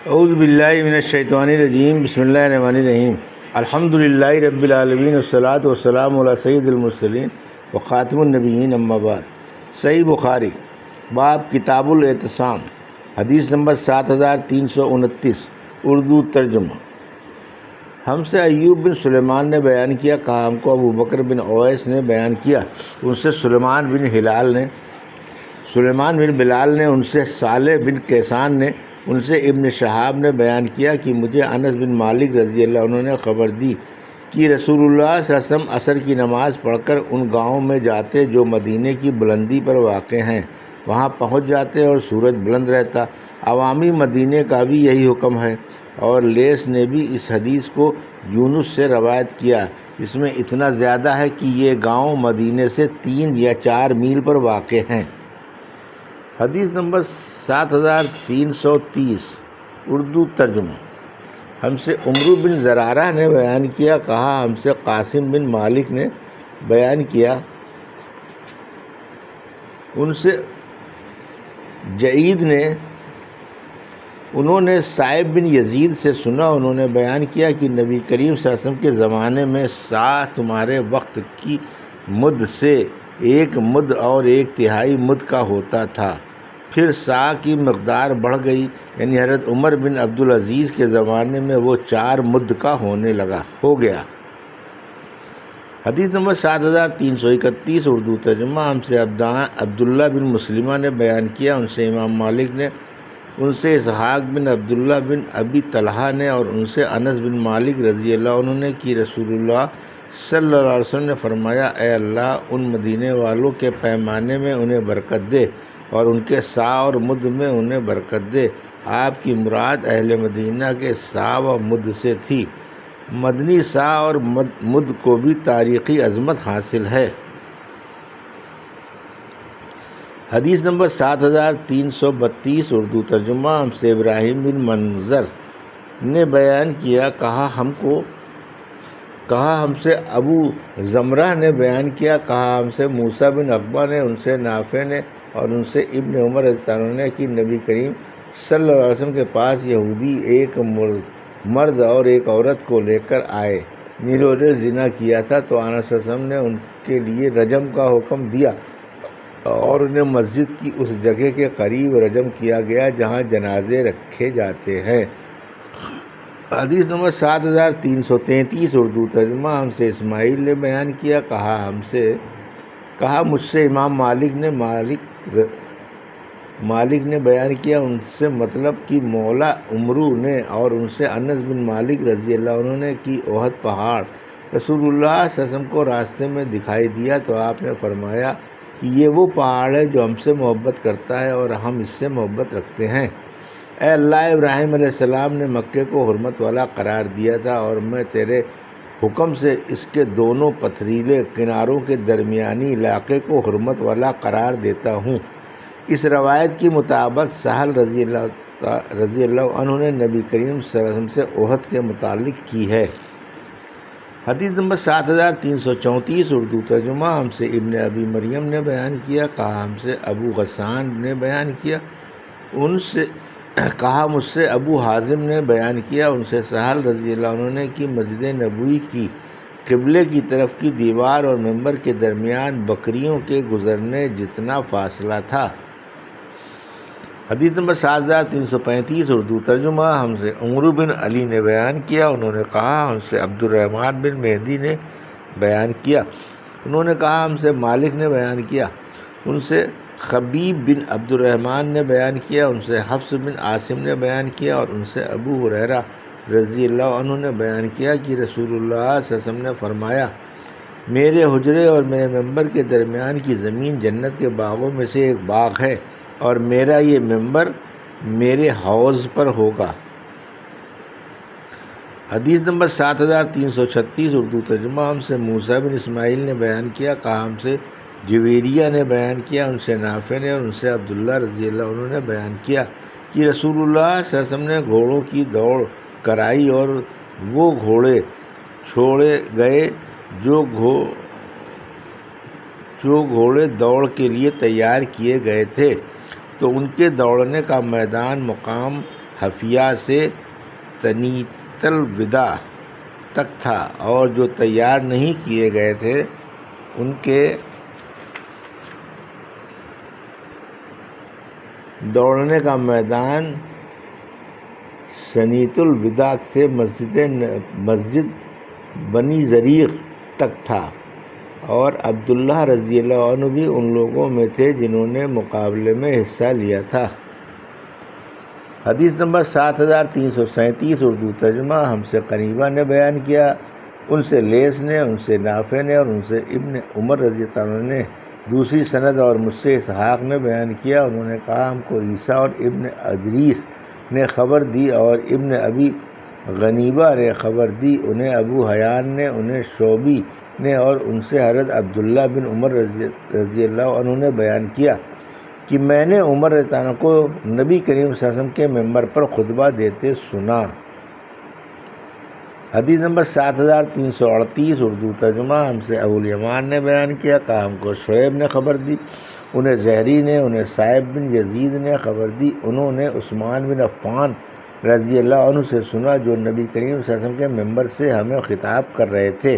اعوذ باللہ من الشیطان الرجیم بسم اللہ الرحمن الرحیم الحمدللہ رب العالمین والصلاة والسلام علی سید المرسلین وخاتم النبیین اما بعد۔ صحیح بخاری باب کتاب الاعتصام، حدیث نمبر 7329، اردو ترجمہ۔ ہم سے ایوب بن سلیمان نے بیان کیا، کہا ہم کو ابو بکر بن اویس نے بیان کیا، ان سے سلیمان بن بلال نے ان سے صالح بن کیسان نے ان سے ابن شہاب نے بیان کیا کہ مجھے انس بن مالک رضی اللہ عنہ نے خبر دی کہ رسول اللہ صلی اللہ علیہ وسلم عصر کی نماز پڑھ کر ان گاؤں میں جاتے جو مدینے کی بلندی پر واقع ہیں، وہاں پہنچ جاتے اور سورج بلند رہتا۔ عوامی مدینے کا بھی یہی حکم ہے، اور لیث نے بھی اس حدیث کو یونس سے روایت کیا، اس میں اتنا زیادہ ہے کہ یہ گاؤں مدینے سے 3 یا 4 میل پر واقع ہیں۔ حدیث نمبر 7330، اردو ترجمہ۔ ہم سے عمرو بن زرارہ نے بیان کیا، کہا ہم سے قاسم بن مالک نے بیان کیا، ان سے جعید نے انہوں نے صائب بن یزید سے سنا، انہوں نے بیان کیا کہ نبی کریم صلی اللہ علیہ وسلم کے زمانے میں سا تمہارے وقت کی مد سے 1 مد اور 1/3 مد کا ہوتا تھا، پھر سا کی مقدار بڑھ گئی، یعنی حضرت عمر بن عبدالعزیز کے زمانے میں وہ 4 مد کا ہو گیا۔ حدیث نمبر 7331، اردو ترجمہ۔ ہم سے عبداللہ بن مسلمہ نے بیان کیا، ان سے امام مالک نے، ان سے اسحاق بن عبداللہ بن ابی طلحہ نے، اور ان سے انس بن مالک رضی اللہ عنہ نے کہ رسول اللہ صلی اللہ علیہ وسلم نے فرمایا، اے اللہ ان مدینے والوں کے پیمانے میں انہیں برکت دے اور ان کے سا اور مد میں انہیں برکت دے۔ آپ کی مراد اہل مدینہ کے سا و مد سے تھی۔ مدنی سا اور مد کو بھی تاریخی عظمت حاصل ہے۔ حدیث نمبر 7332، اردو ترجمہ۔ ہم سے ابراہیم بن منظر نے بیان کیا، کہا ہم سے ابو زمرہ نے بیان کیا، کہا ہم سے موسیٰ بن عقبہ نے، ان سے نافع نے، اور ان سے ابن عمر رضی اللہ عنہ نے کہ نبی کریم صلی اللہ علیہ وسلم کے پاس یہودی ایک مرد اور ایک عورت کو لے کر آئے، جنہوں نے زنا کیا تھا، تو آنبی صلی اللہ علیہ وسلم نے ان کے لیے رجم کا حکم دیا اور انہیں مسجد کی اس جگہ کے قریب رجم کیا گیا جہاں جنازے رکھے جاتے ہیں۔ حدیث نمبر 7333، اردو ترجمہ۔ ہم سے اسماعیل نے بیان کیا، کہا مجھ سے امام مالک نے بیان کیا، ان سے مطلب کہ مولا عمرو نے، اور ان سے انس بن مالک رضی اللہ عنہ نے کہ احد پہاڑ رسول اللہ صلی اللہ علیہ وسلم کو راستے میں دکھائی دیا، تو آپ نے فرمایا کہ یہ وہ پہاڑ ہے جو ہم سے محبت کرتا ہے اور ہم اس سے محبت رکھتے ہیں۔ اے اللہ، ابراہیم علیہ السلام نے مکے کو حرمت والا قرار دیا تھا، اور میں تیرے حکم سے اس کے دونوں پتھریلے کناروں کے درمیانی علاقے کو حرمت والا قرار دیتا ہوں۔ اس روایت کے مطابق سہل رضی اللہ عنہ نے نبی کریم صلی اللہ علیہ وسلم سے احد کے متعلق کی ہے۔ حدیث نمبر 7334، اردو ترجمہ۔ ہم سے ابن ابی مریم نے بیان کیا، کہا ہم سے ابو غسان نے بیان کیا، کہا مجھ سے ابو حازم نے بیان کیا، ان سے سہل رضی اللہ عنہ نے کہ مسجد نبوی کی قبلے کی طرف کی دیوار اور ممبر کے درمیان بکریوں کے گزرنے جتنا فاصلہ تھا۔ حدیث نمبر 7335، اردو ترجمہ۔ ہم سے عمرو بن علی نے بیان کیا، انہوں نے کہا ہم سے عبد الرحمن بن مہدی نے بیان کیا، انہوں نے کہا ہم سے مالک نے بیان کیا، ان سے خبیب بن عبد الرحمن نے بیان کیا، ان سے حفص بن عاصم نے بیان کیا، اور ان سے ابو ہریرہ رضی اللہ عنہ نے بیان کیا کہ رسول اللہ صلی اللہ علیہ وسلم نے فرمایا، میرے حجرے اور میرے ممبر کے درمیان کی زمین جنت کے باغوں میں سے ایک باغ ہے، اور میرا یہ ممبر میرے حوض پر ہوگا۔ حدیث نمبر 7336، اردو ترجمہ۔ ہم سے موسیٰ بن اسماعیل نے بیان کیا، کہا ہم سے جویریہ نے بیان کیا، ان سے نافع نے، اور ان سے عبداللہ رضی اللہ عنہ نے بیان کیا کہ رسول اللہ صلی اللہ علیہ وسلم نے گھوڑوں کی دوڑ کرائی اور وہ گھوڑے چھوڑے گئے جو گھوڑے دوڑ کے لیے تیار کیے گئے تھے، تو ان کے دوڑنے کا میدان مقام حفیہ سے تنیت الوداع تک تھا، اور جو تیار نہیں کیے گئے تھے ان کے دوڑنے کا میدان سنیت الوداع سے مسجد بنی زریق تک تھا، اور عبداللہ رضی اللہ عنہ بھی ان لوگوں میں تھے جنہوں نے مقابلے میں حصہ لیا تھا۔ حدیث نمبر 7337 اردو ترجمہ ہم سے قریبہ نے بیان کیا، ان سے لیث نے، ان سے نافع نے، اور ان سے ابن عمر رضی اللہ عنہ نے دوسری سند، اور مجھ سے اسحاق نے بیان کیا، انہوں نے کہا ہم کو عیسیٰ اور ابن ادریس نے خبر دی، اور ابن ابی غنیبہ نے خبر دی، انہیں ابو حیان نے، انہیں شعبی نے، اور ان سے حضرت عبداللہ بن عمر رضی اللہ عنہ نے بیان کیا کہ میں نے عمر رضی اللہ عنہ کو نبی کریم صلی اللہ علیہ وسلم کے ممبر پر خطبہ دیتے سنا۔ حدیث نمبر 7338 اردو ترجمہ ہم سے ابو الیمان نے بیان کیا، کہا ہم کو شعیب نے خبر دی، انہیں زہری نے، انہیں صائب بن یزید نے خبر دی، انہوں نے عثمان بن عفان رضی اللہ عنہ سے سنا جو نبی کریم صلی اللہ علیہ وسلم کے ممبر سے ہمیں خطاب کر رہے تھے۔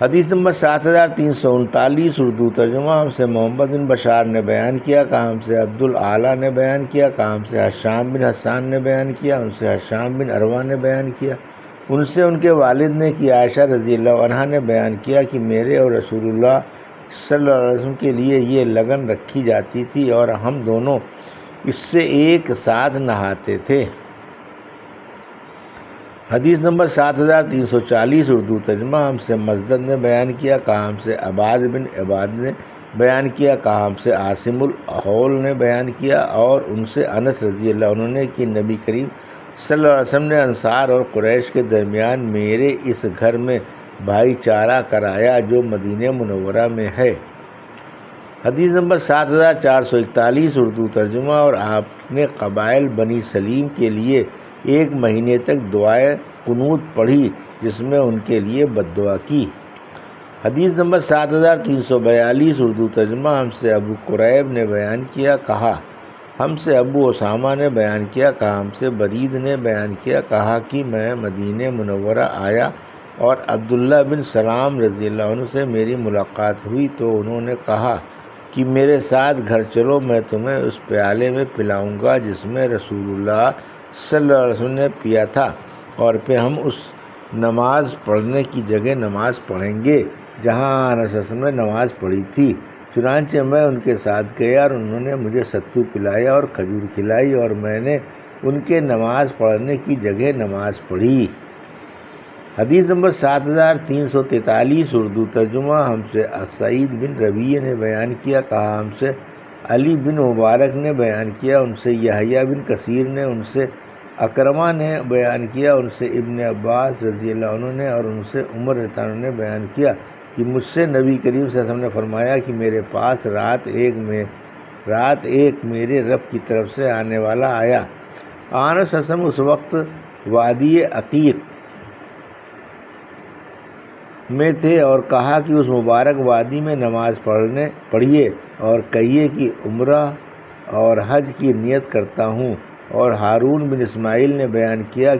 حدیث نمبر 7339 اردو ترجمہ ہم سے محمد بن بشار نے بیان کیا، کہا ہم سے عبد الاعلیٰ نے بیان کیا، کہا ہم سے حشام بن حسان نے بیان کیا، ان سے حشام بن عروہ نے بیان کیا، ان سے ان کے والد نے کہ عائشہ رضی اللہ عنہا نے بیان کیا کہ میرے اور رسول اللہ صلی اللہ علیہ وسلم کے لیے یہ لگن رکھی جاتی تھی اور ہم دونوں اس سے ایک ساتھ نہاتے تھے۔ حدیث نمبر 7340 اردو ترجمہ ہم سے مسدد نے بیان کیا، کہا ہم سے عباد بن عباد نے بیان کیا، کہا ہم سے عاصم الاحول نے بیان کیا، اور ان سے انس رضی اللہ عنہ نے کہ نبی کریم صلی اللہ علیہ وسلم نے انصار اور قریش کے درمیان میرے اس گھر میں بھائی چارہ کرایا جو مدینہ منورہ میں ہے۔ حدیث نمبر 7441 اردو ترجمہ اور آپ نے قبائل بنی سلیم کے لیے 1 مہینے تک دعائے قنوت پڑھی جس میں ان کے لیے بد دعا کی۔ حدیث نمبر 7342 اردو ترجمہ ہم سے ابو قریب نے بیان کیا، کہا ہم سے ابو اسامہ نے بیان کیا، کہا ہم سے برید نے بیان کیا، کہا کہ میں مدینہ منورہ آیا اور عبداللہ بن سلام رضی اللہ عنہ سے میری ملاقات ہوئی تو انہوں نے کہا کہ میرے ساتھ گھر چلو، میں تمہیں اس پیالے میں پلاؤں گا جس میں رسول اللہ صلی اللہ علیہ وسلم نے پیا تھا، اور پھر ہم اس نماز پڑھنے کی جگہ نماز پڑھیں گے جہاں رسول اللہ علیہ وسلم نے نماز پڑھی تھی۔ چنانچہ میں ان کے ساتھ گیا اور انہوں نے مجھے ستو پلایا اور کھجور کھلائی، اور میں نے ان کے نماز پڑھنے کی جگہ نماز پڑھی۔ حدیث نمبر 7343 اردو ترجمہ ہم سے سعید بن ربیع نے بیان کیا، کہا ہم سے علی بن مبارک نے بیان کیا، ان سے یحییٰ بن کثیر نے، ان سے اکرمہ نے بیان کیا، ان سے ابن عباس رضی اللہ عنہ نے، اور ان سے عمر رضی اللہ عنہ نے بیان کیا کہ مجھ سے نبی کریم صلی اللہ علیہ وسلم نے فرمایا کہ میرے پاس رات ایک میرے رب کی طرف سے آنے والا آیا۔ آن صلی اللہ علیہ وسلم اس وقت وادی عقیق میں تھے اور کہا کہ اس مبارک وادی میں نماز پڑھیے اور کہیے کہ عمرہ اور حج کی نیت کرتا ہوں۔ اور ہارون بن اسماعیل نے بیان کیا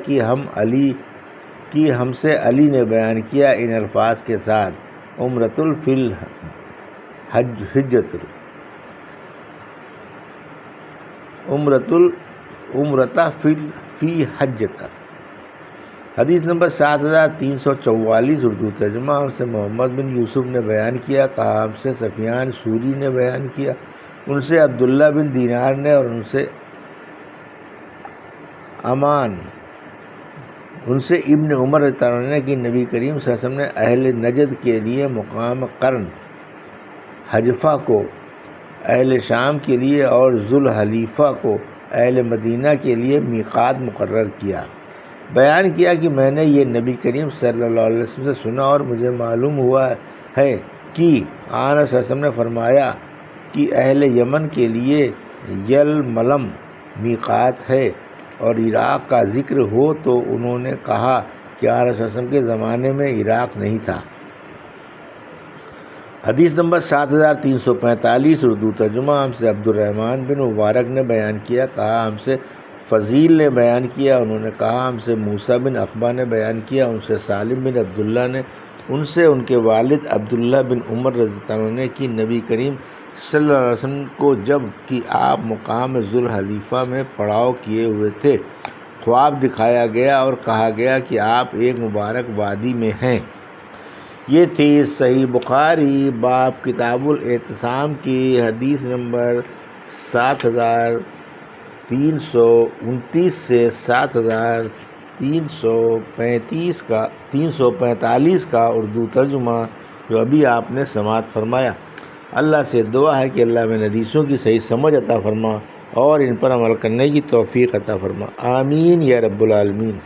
کہ ہم سے علی نے بیان کیا ان الفاظ کے ساتھ عمرۃ فی حجۃ۔ حدیث نمبر 7344 اردو ترجمہ ہم سے محمد بن یوسف نے بیان کیا، کہا ہم سے سفیان سوری نے بیان کیا، ان سے عبداللہ بن دینار نے، اور ان سے امان، ان سے ابن عمر رضی اللہ عنہ نے کہ نبی کریم صلی اللہ علیہ وسلم نے اہل نجد کے لیے مقام قرن حجفہ کو اہل شام کے لیے اور ذوالحلیفہ کو اہل مدینہ کے لیے میقات مقرر کیا۔ بیان کیا کہ میں نے یہ نبی کریم صلی اللہ علیہ وسلم سے سنا اور مجھے معلوم ہوا ہے کہ آن صلی اللہ علیہ وسلم نے فرمایا کہ اہل یمن کے لیے یلملم میقات ہے، اور عراق کا ذکر ہو تو انہوں نے کہا کہ آن صلی اللہ علیہ وسلم کے زمانے میں عراق نہیں تھا۔ حدیث نمبر 7345 اردو ترجمہ۔ ہم سے عبد الرحمن بن مبارک نے بیان کیا، کہا ہم سے فضیل نے بیان کیا، انہوں نے کہا ہم سے موسیٰ بن عقبہ نے بیان کیا، ان سے سالم بن عبداللہ نے، ان سے ان کے والد عبداللہ بن عمر رضی اللہ عنہ نے کہ نبی کریم صلی اللہ علیہ وسلم کو جب کہ آپ مقام ذوالحلیفہ میں پڑاؤ کیے ہوئے تھے، خواب دکھایا گیا اور کہا گیا کہ آپ ایک مبارک وادی میں ہیں۔ یہ تھی صحیح بخاری باب کتاب الاعتصام کی حدیث نمبر 7329 سے 7345 کا اردو ترجمہ، جو ابھی آپ نے سماعت فرمایا۔ اللہ سے دعا ہے کہ اللہ میں حدیثوں کی صحیح سمجھ عطا فرما اور ان پر عمل کرنے کی توفیق عطا فرما، آمین یا رب العالمین۔